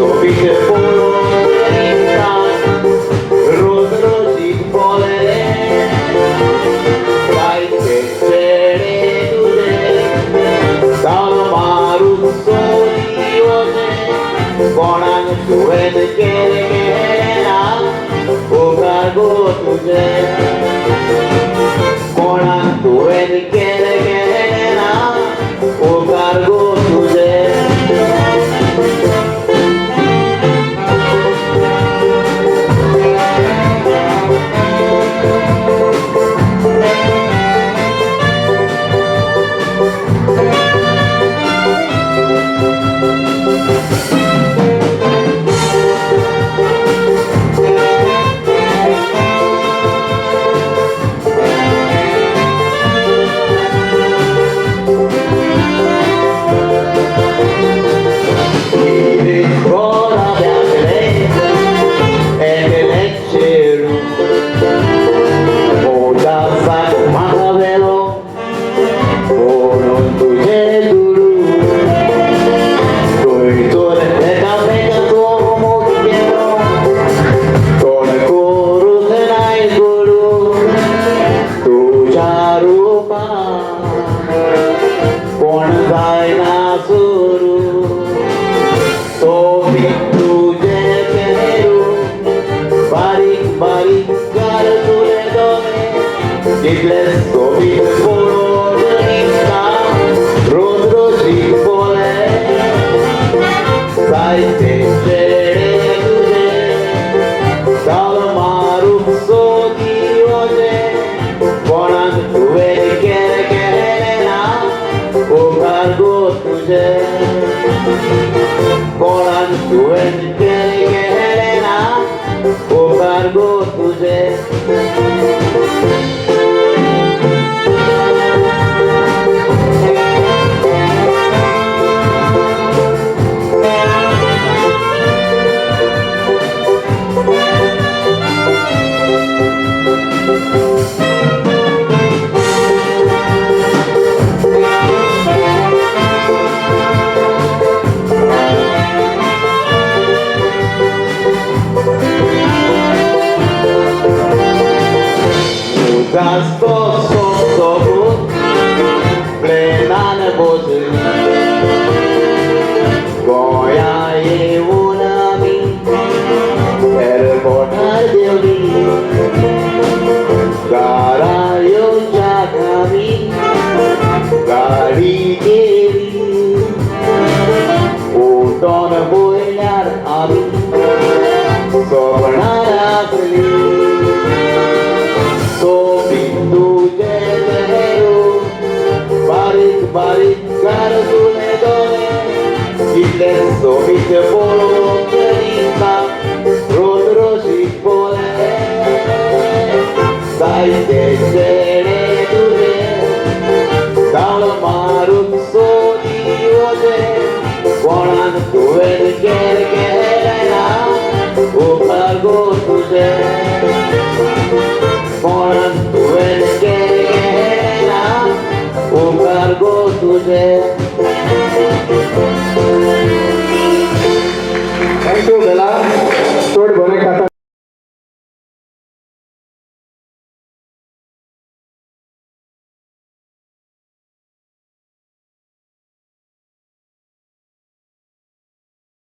Sobicie polonika, rozrodzi pole, dajcie czere duże, salmaru soli ože, konan suven kere kera, ugargo tuže, konan suven kere kera, ugargo tuže. Idle sobie polonika, rozrodzi pole, dajcie czere duże, salmaru soli ože, konan suven kere kera, ugargo tuže, konan suven kere kera, ugargo tuže. Gasto sobot, plena nebozy, goja je unami, erbonar devi, garayo jagami, gari devi, uton boilar ami, sobnar akli. Barik garzule dole, idle sobicie polonika, rozrodzi pole, dajcie czere duże, salmaru soli ože, konan suven kere kera, ugargo tuže, konan suven kere kera, ugargo tuže.